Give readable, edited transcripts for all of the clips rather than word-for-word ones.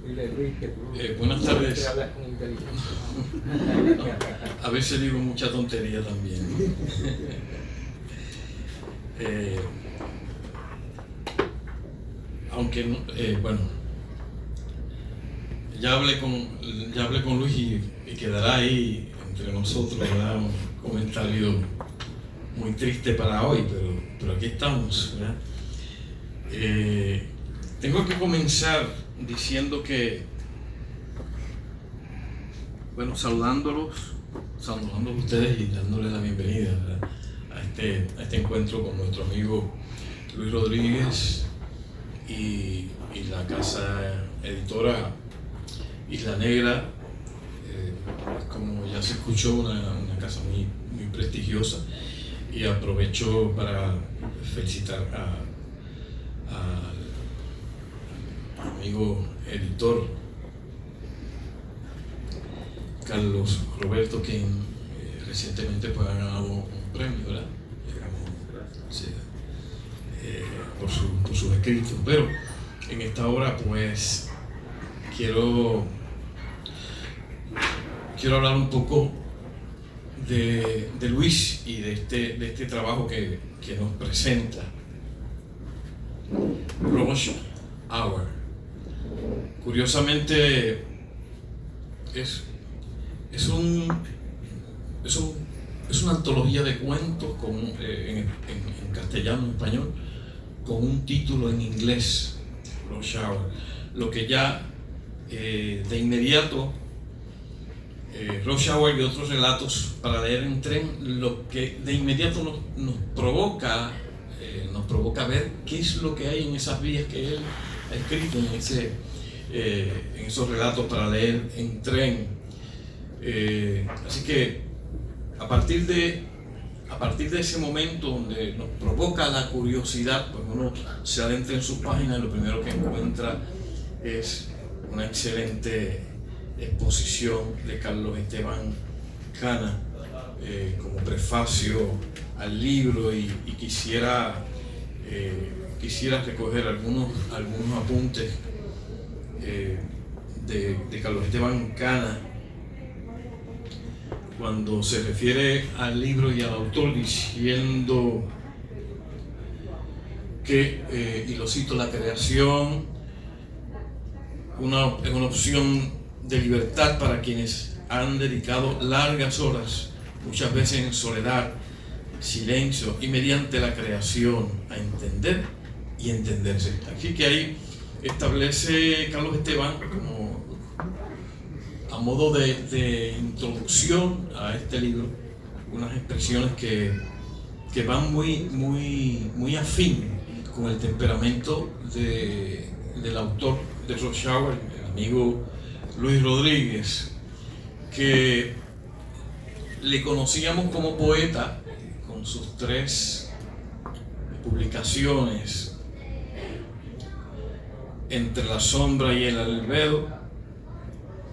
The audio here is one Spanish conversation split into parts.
Dile, Luis, que tú buenas tardes. siempre hablas con inteligencia. A veces digo mucha tontería también. Aunque, bueno, ya hablé con Luis y quedará ahí entre nosotros, ¿verdad? Un comentario muy triste para hoy, pero aquí estamos, ¿verdad? Tengo que comenzar diciendo que, bueno, saludándolos a ustedes y dándoles la bienvenida, ¿verdad?, a este encuentro con nuestro amigo Luis Rodríguez y la casa editora Isla Negra. Como ya se escuchó, una casa muy prestigiosa, y aprovecho para felicitar al amigo editor Carlos Roberto, quien recientemente pues, ha ganado un premio, ¿verdad? Sí, por sus escritos. Pero en esta hora pues quiero hablar un poco de Luis y de este trabajo que nos presenta, Rush Hour. Curiosamente es una antología de cuentos en castellano, en español, con un título en inglés, Rush Hour, lo que ya de inmediato, Rush Hour y otros relatos para leer en tren, lo que de inmediato nos provoca ver qué es lo que hay en esas vías que él ha escrito en esos relatos para leer en tren. Así que a partir de ese momento donde nos provoca la curiosidad, pues uno se adentra en sus páginas y lo primero que encuentra es una excelente exposición de Carlos Esteban Cana como prefacio al libro, y quisiera recoger algunos apuntes de Carlos Esteban Cana cuando se refiere al libro y al autor, diciendo que, y lo cito, la creación es una opción de libertad para quienes han dedicado largas horas, muchas veces en soledad, silencio y mediante la creación, a entender y entenderse. Así que ahí establece Carlos Esteban, como a modo de introducción a este libro, unas expresiones que van muy afín con el temperamento del autor de Rush Hour, el amigo Luis Rodríguez, que le conocíamos como poeta con sus 3 publicaciones, Entre la sombra y el albedo,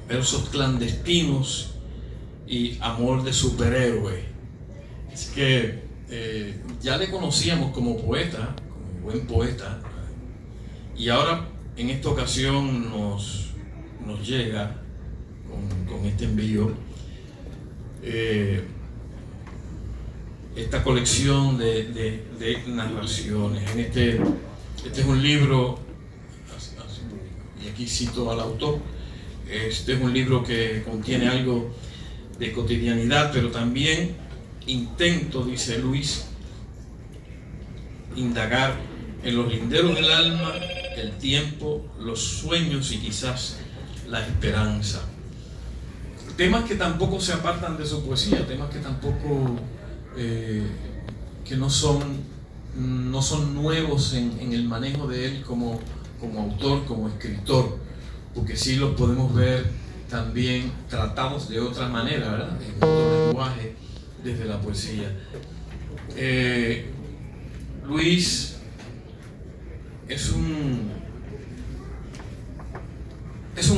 Versos clandestinos y Amor de superhéroe. Es que ya le conocíamos como poeta, como buen poeta, y ahora en esta ocasión nos llega con este envío esta colección de narraciones. Este es un libro, y aquí cito al autor, este es un libro que contiene algo de cotidianidad, pero también intento, dice Luis, indagar en los linderos del alma, el tiempo, los sueños y quizás la esperanza. Temas que tampoco se apartan de su poesía, temas que tampoco que no son nuevos en el manejo de él como autor, como escritor, porque sí los podemos ver también tratados de otra manera, ¿verdad?, en otro lenguaje, desde la poesía. Luis es un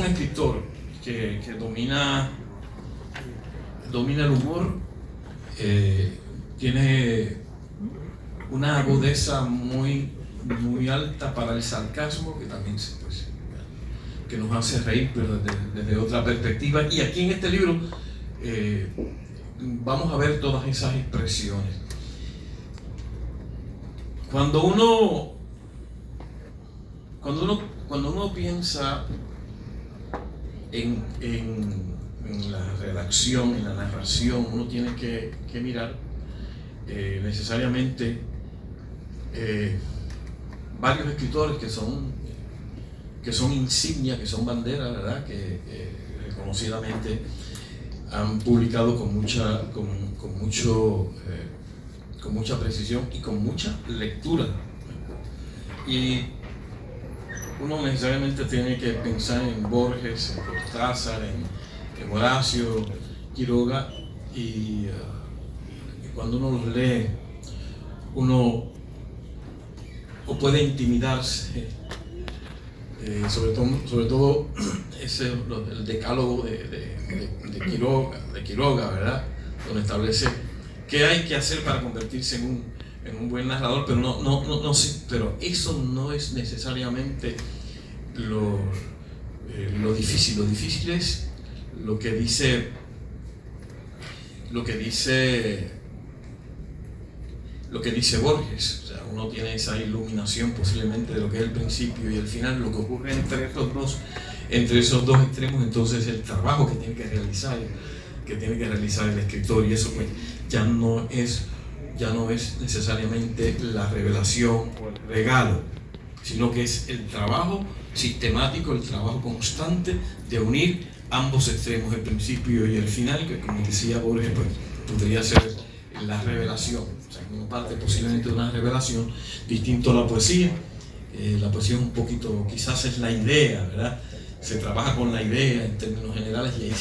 escritor que domina el humor, tiene una agudeza muy alta para el sarcasmo, que también que nos hace reír, pero desde otra perspectiva. Y aquí en este libro vamos a ver todas esas expresiones. Cuando uno piensa en la redacción, en la narración, uno tiene que mirar necesariamente varios escritores que son insignia, que son bandera, ¿verdad? Que reconocidamente han publicado con mucha precisión y con mucha lectura. Y uno necesariamente tiene que pensar en Borges, en Cortázar, en Horacio, Quiroga, y cuando uno los lee, uno o puede intimidarse, sobre todo el decálogo de Quiroga, ¿verdad? Donde establece qué hay que hacer para convertirse en un buen narrador, pero no sé, pero eso no es necesariamente lo difícil. Lo difícil es lo que dice Borges. O sea, uno tiene esa iluminación posiblemente de lo que es el principio y el final, lo que ocurre entre esos dos extremos. Entonces el trabajo que tiene que realizar el escritor, y eso pues ya no es necesariamente la revelación o el regalo, sino que es el trabajo sistemático, el trabajo constante de unir ambos extremos, el principio y el final, que como decía Borges, pues podría ser la revelación. O sea, como parte posiblemente de una revelación, distinto a la poesía. La poesía es un poquito, quizás es la idea, ¿verdad? Se trabaja con la idea en términos generales y ahí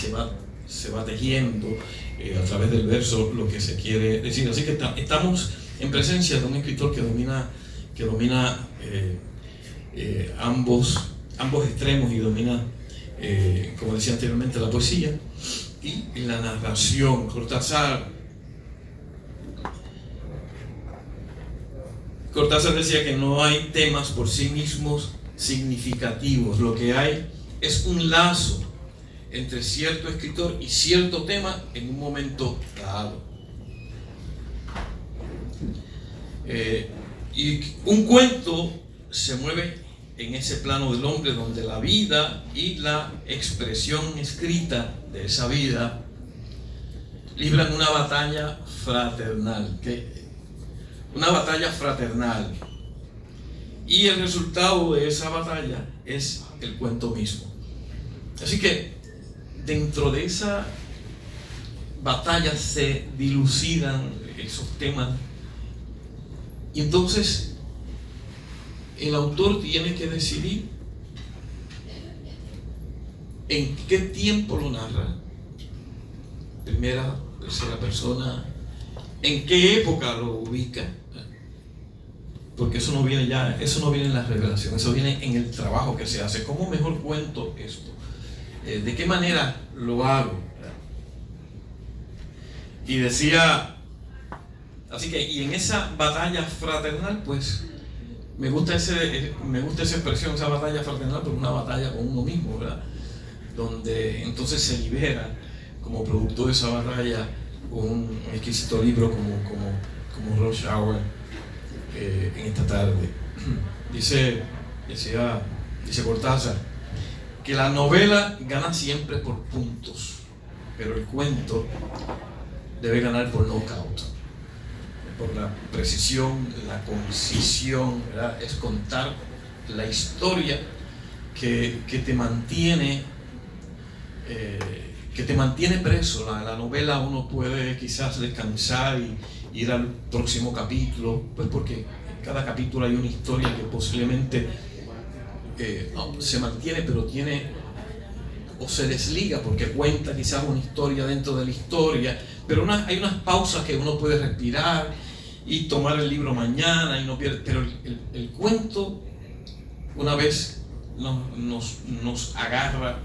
se va tejiendo a través del verso lo que se quiere decir. Así que estamos en presencia de un escritor que domina ambos extremos y domina, como decía anteriormente, la poesía y la narración. Cortázar decía que no hay temas por sí mismos significativos, lo que hay es un lazo entre cierto escritor y cierto tema en un momento dado. Y un cuento se mueve en ese plano del hombre donde la vida y la expresión escrita de esa vida libran una batalla fraternal, y el resultado de esa batalla es el cuento mismo. Así que dentro de esa batalla se dilucidan esos temas, y entonces el autor tiene que decidir en qué tiempo lo narra, primera, tercera persona, en qué época lo ubica, porque eso no viene en la revelación, eso viene en el trabajo que se hace. ¿Cómo mejor cuento esto? ¿De qué manera lo hago? Y decía, así que, y en esa batalla fraternal, pues me gusta esa expresión, esa batalla fraternal, pero una batalla con uno mismo, ¿verdad? Donde entonces se libera como producto de esa batalla un exquisito libro como Rush Hour en esta tarde. Dice Cortázar que la novela gana siempre por puntos, pero el cuento debe ganar por knockout, por la precisión, la concisión, ¿verdad? Es contar la historia que te mantiene preso. La novela uno puede quizás descansar y ir al próximo capítulo, pues porque en cada capítulo hay una historia que posiblemente se mantiene, pero tiene o se desliga porque cuenta quizás una historia dentro de la historia, pero hay unas pausas que uno puede respirar y tomar el libro mañana y no pierde. Pero el cuento, una vez nos agarra,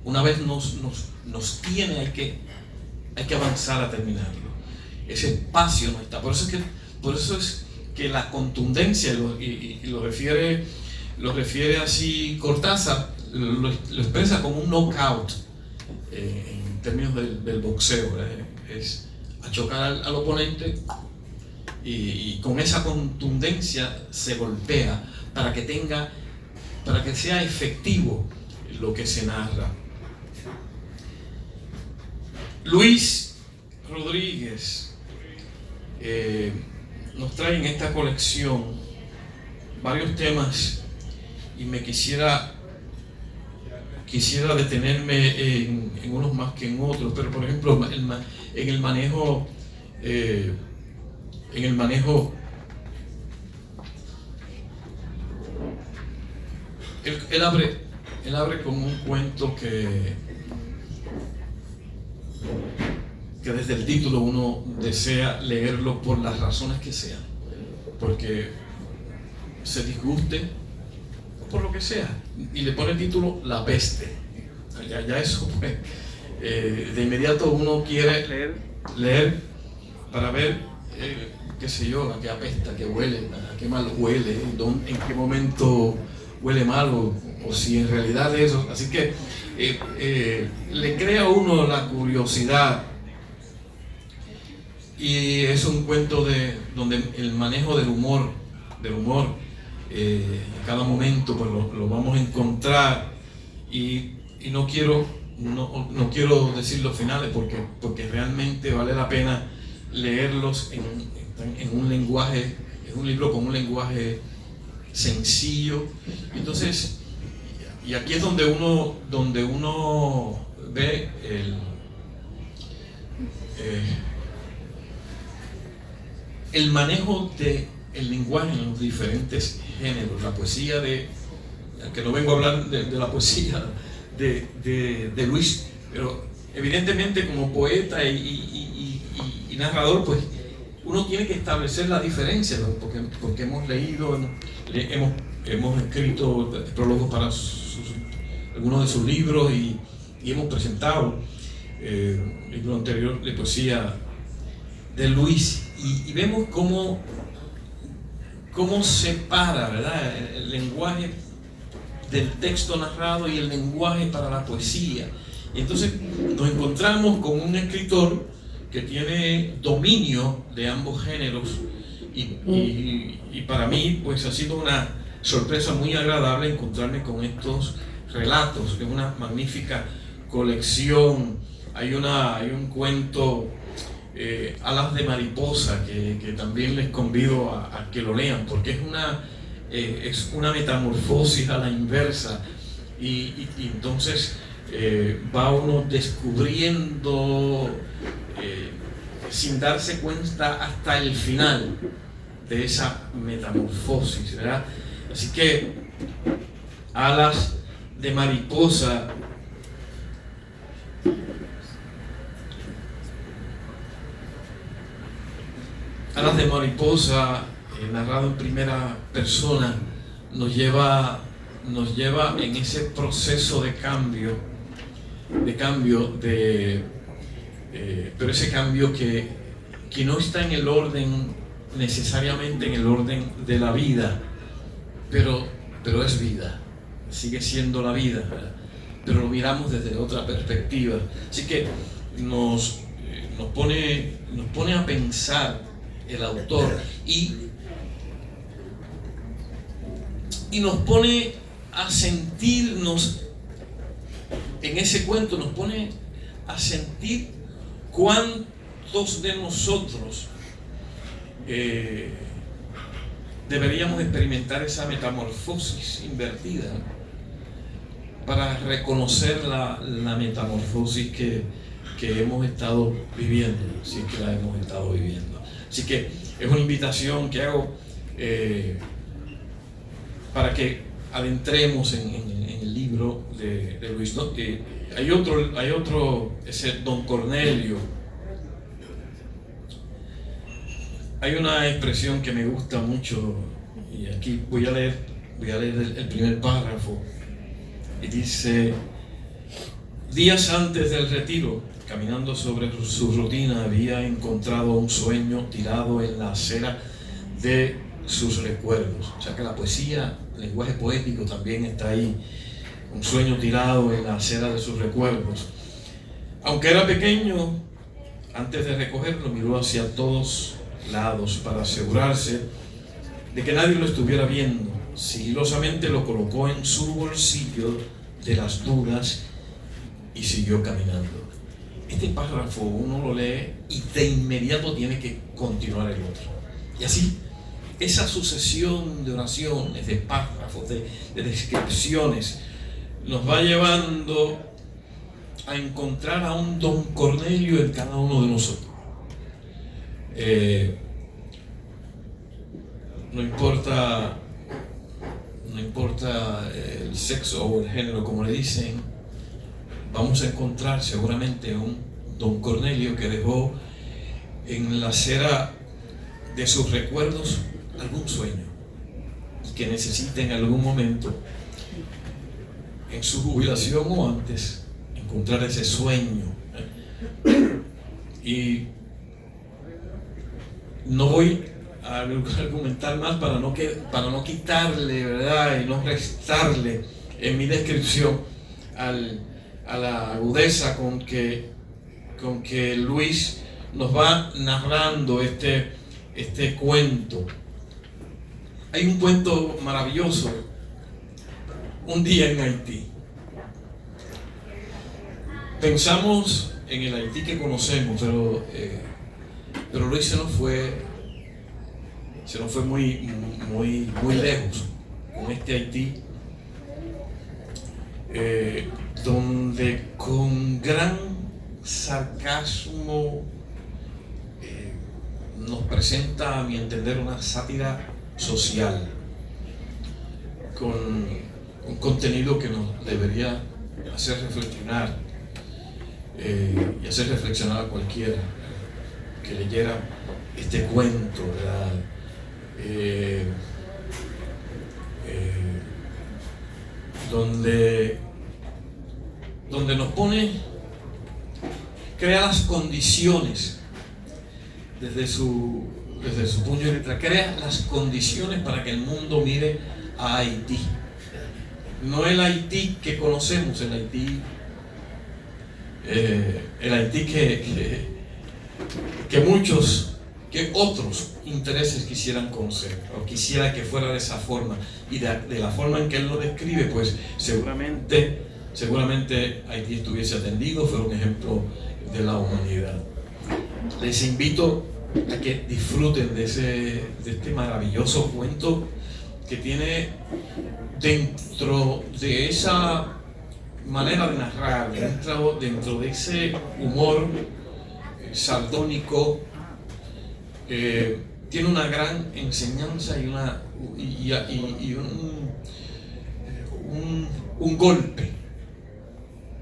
una vez nos tiene, hay que avanzar a terminarlo. Ese espacio no está. Por eso es que la contundencia, y lo refiere así Cortázar, lo expresa como un knockout en términos del boxeo, ¿verdad? Es achocar al oponente y con esa contundencia se golpea para que sea efectivo lo que se narra. Luis Rodríguez nos trae en esta colección varios temas y me quisiera detenerme en unos más que en otros, pero por ejemplo en el manejo él abre con un cuento que desde el título uno desea leerlo por las razones que sean, porque se disguste o por lo que sea, y le pone el título La Peste. Ya eso pues, de inmediato uno quiere leer para ver qué sé yo, a qué apesta, a qué huele, a qué mal huele, en qué momento huele mal o si en realidad es eso. Así que le crea a uno la curiosidad, y es un cuento donde el manejo del humor en cada momento pues lo vamos a encontrar, y no quiero decir los finales porque realmente vale la pena leerlos en un lenguaje, es un libro con un lenguaje sencillo. Entonces, y aquí es donde uno ve el manejo del lenguaje en los diferentes géneros. La poesía que no vengo a hablar de la poesía de Luis, pero evidentemente como poeta y narrador, pues uno tiene que establecer la diferencia, ¿no? porque hemos leído, hemos escrito prólogos para algunos de sus libros y hemos presentado el libro anterior de poesía de Luis, y vemos cómo separa, ¿verdad?, el lenguaje del texto narrado y el lenguaje para la poesía. Y entonces nos encontramos con un escritor que tiene dominio de ambos géneros, y para mí pues ha sido una sorpresa muy agradable encontrarme con estos relatos. Es una magnífica colección. Hay un cuento, Alas de Mariposa, que también les convido a que lo lean, porque es una metamorfosis a la inversa, y entonces va uno descubriendo sin darse cuenta hasta el final de esa metamorfosis, ¿verdad? Así que Alas de Mariposa narrado en primera persona, nos lleva en ese proceso de cambio, pero ese cambio que no está en el orden, necesariamente en el orden de la vida, pero es vida, sigue siendo la vida, ¿verdad? Pero lo miramos desde otra perspectiva. Así que nos pone a pensar el autor, y nos pone a sentirnos en ese cuento, nos pone a sentir cuántos de nosotros deberíamos experimentar esa metamorfosis invertida para reconocer la metamorfosis que hemos estado viviendo, si es que la hemos estado viviendo. Así que es una invitación que hago para que adentremos en el libro de Luis, ¿no? Hay otro, ese Don Cornelio. Hay una expresión que me gusta mucho, y aquí voy a leer el primer párrafo, y dice: días antes del retiro, caminando sobre su rutina, había encontrado un sueño tirado en la acera de sus recuerdos. O sea que la poesía, el lenguaje poético también está ahí un sueño tirado en la acera de sus recuerdos. Aunque era pequeño, antes de recogerlo miró hacia todos lados para asegurarse de que nadie lo estuviera viendo. Sigilosamente lo colocó en su bolsillo de las dudas y siguió caminando. Este párrafo uno lo lee y de inmediato tiene que continuar el otro. Y así, esa sucesión de oraciones, de párrafos, de descripciones, nos va llevando a encontrar a un don Cornelio en cada uno de nosotros. No importa el sexo o el género, como le dicen, vamos a encontrar seguramente un don Cornelio que dejó en la acera de sus recuerdos algún sueño y que necesita en algún momento, en su jubilación o antes, encontrar ese sueño. Y no voy a argumentar más para no quitarle, ¿verdad? Y no restarle en mi descripción a la agudeza con que Luis nos va narrando este cuento. Hay un cuento maravilloso, un día en Haití. Pensamos en el Haití que conocemos, pero Luis se nos fue muy lejos con este Haití, donde con gran sarcasmo nos presenta, a mi entender, una sátira social con un contenido que nos debería hacer reflexionar y hacer reflexionar a cualquiera que leyera este cuento, ¿verdad? Donde nos crea las condiciones desde su puño de letra, crea las condiciones para que el mundo mire a Haití. No el Haití que conocemos, el Haití que otros intereses quisieran conocer, o quisiera que fuera de esa forma, y de la forma en que él lo describe, pues seguramente Haití estuviese atendido, fuera un ejemplo de la humanidad. Les invito a que disfruten de este maravilloso cuento que tiene dentro de esa manera de narrar, dentro de ese humor sardónico, tiene una gran enseñanza y un golpe.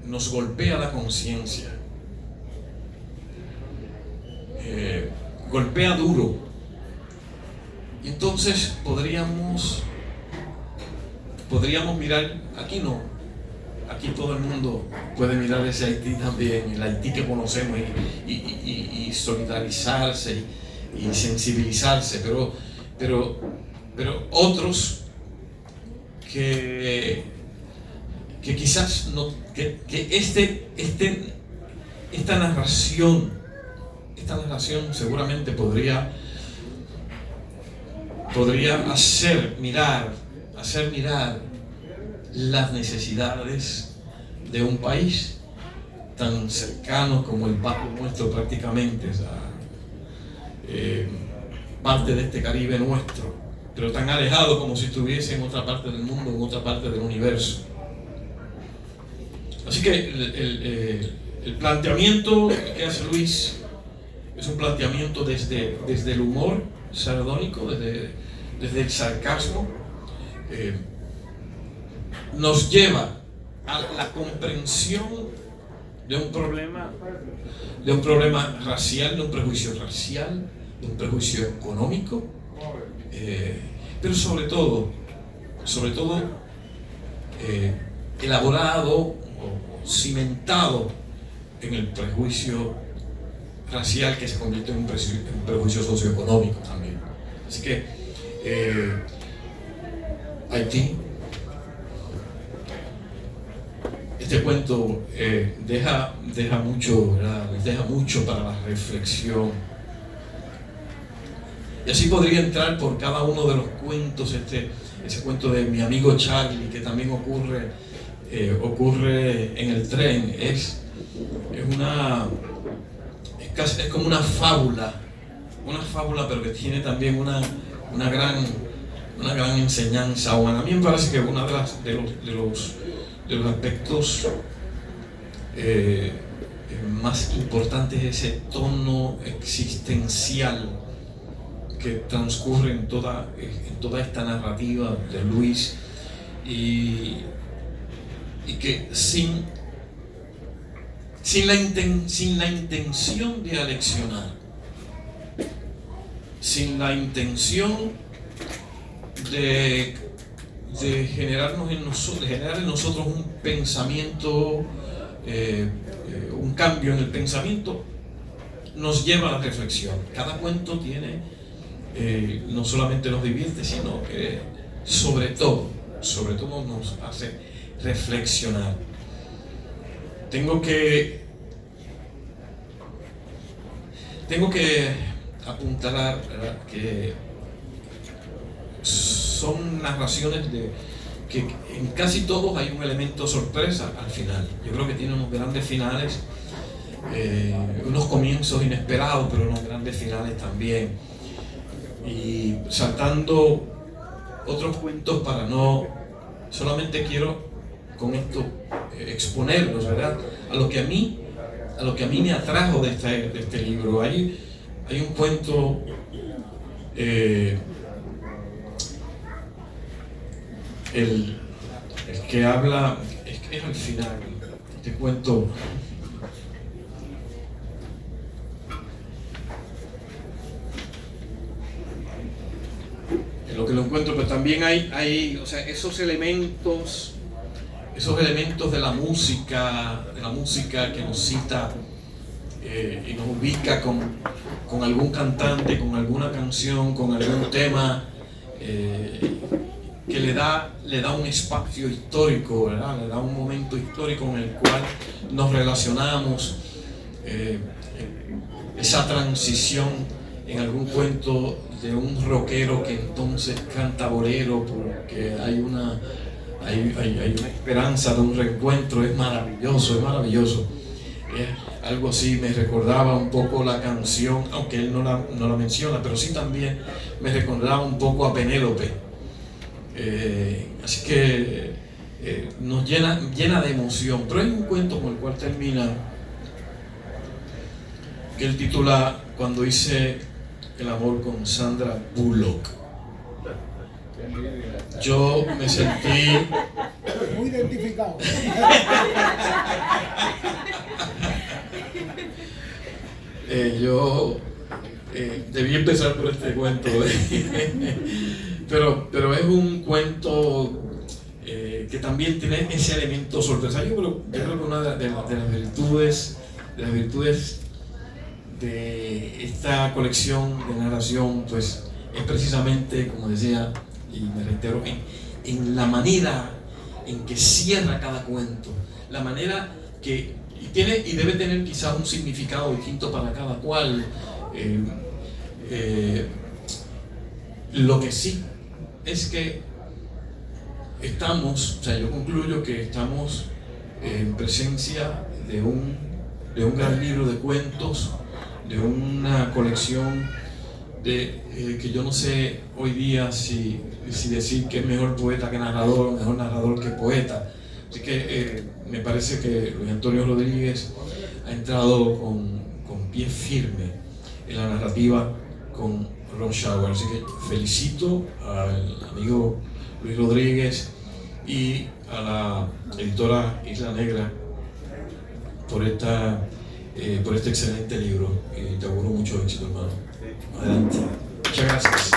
Nos golpea la conciencia, golpea duro. Y entonces podríamos mirar, aquí todo el mundo puede mirar ese Haití también, el Haití que conocemos, y solidarizarse y sensibilizarse, pero otros que quizás no, que esta narración seguramente podría hacer mirar las necesidades de un país tan cercano como el patio nuestro, prácticamente, parte de este Caribe nuestro, pero tan alejado como si estuviese en otra parte del mundo, en otra parte del universo. Así que el planteamiento que hace Luis es un planteamiento desde el humor sardónico, desde el sarcasmo. Nos lleva a la comprensión de un problema racial, de un prejuicio racial, de un prejuicio económico, pero sobre todo elaborado o cimentado en el prejuicio racial, que se convierte en un prejuicio socioeconómico también. Así que Haití este cuento deja mucho, ¿verdad? Deja mucho para la reflexión. Y así podría entrar por cada uno de los cuentos, ese cuento de mi amigo Charlie, que también ocurre en el tren. Es como una fábula, pero que tiene también una gran enseñanza. Bueno, a mí me parece que uno de los aspectos más importantes es ese tono existencial que transcurre en toda esta narrativa de Luis, y que sin la intención de aleccionar, sin la intención de generar en nosotros un pensamiento, un cambio en el pensamiento, nos lleva a la reflexión. Cada cuento tiene, no solamente nos divierte, sino que sobre todo nos hace reflexionar. Tengo que apuntalar, ¿verdad?, que son narraciones que en casi todos hay un elemento sorpresa al final. Yo creo que tiene unos grandes finales, unos comienzos inesperados, pero unos grandes finales también. Y saltando otros cuentos para no... Solamente quiero con esto exponerlos, ¿verdad?, a lo que a mí me atrajo de este libro. Hay un cuento el que habla, es al final, este cuento en lo que lo encuentro, pero también hay, o sea, esos elementos de la música que nos cita y nos ubica con algún cantante, con alguna canción, con algún tema, que le da un espacio histórico, ¿verdad? Le da un momento histórico en el cual nos relacionamos, esa transición en algún cuento de un rockero que entonces canta bolero, porque hay una esperanza de un reencuentro. Es maravilloso. Algo así me recordaba un poco la canción, aunque él no la menciona, pero sí también me recordaba un poco a Penélope. Así que nos llena de emoción. Pero hay un cuento con el cual termina, que él titula Cuando hice el amor con Sandra Bullock. Yo me sentí muy identificado. Yo debí empezar por este cuento, pero es un cuento que también tiene ese elemento sorpresa. Yo creo que una de las virtudes de esta colección de narración, pues, es precisamente, como decía, y me reitero, en la manera en que cierra cada cuento, la manera que tiene y debe tener quizás un significado distinto para cada cual. Lo que sí es que yo concluyo que estamos en presencia de un gran libro de cuentos, de una colección que yo no sé hoy día si decir que es mejor poeta que narrador, o mejor narrador que poeta. Así que me parece que Luis Antonio Rodríguez ha entrado con pie firme en la narrativa con Ron Schauer. Así que felicito al amigo Luis Rodríguez y a la editora Isla Negra por este excelente libro, y te auguro mucho éxito, hermano. Adelante. Muchas gracias.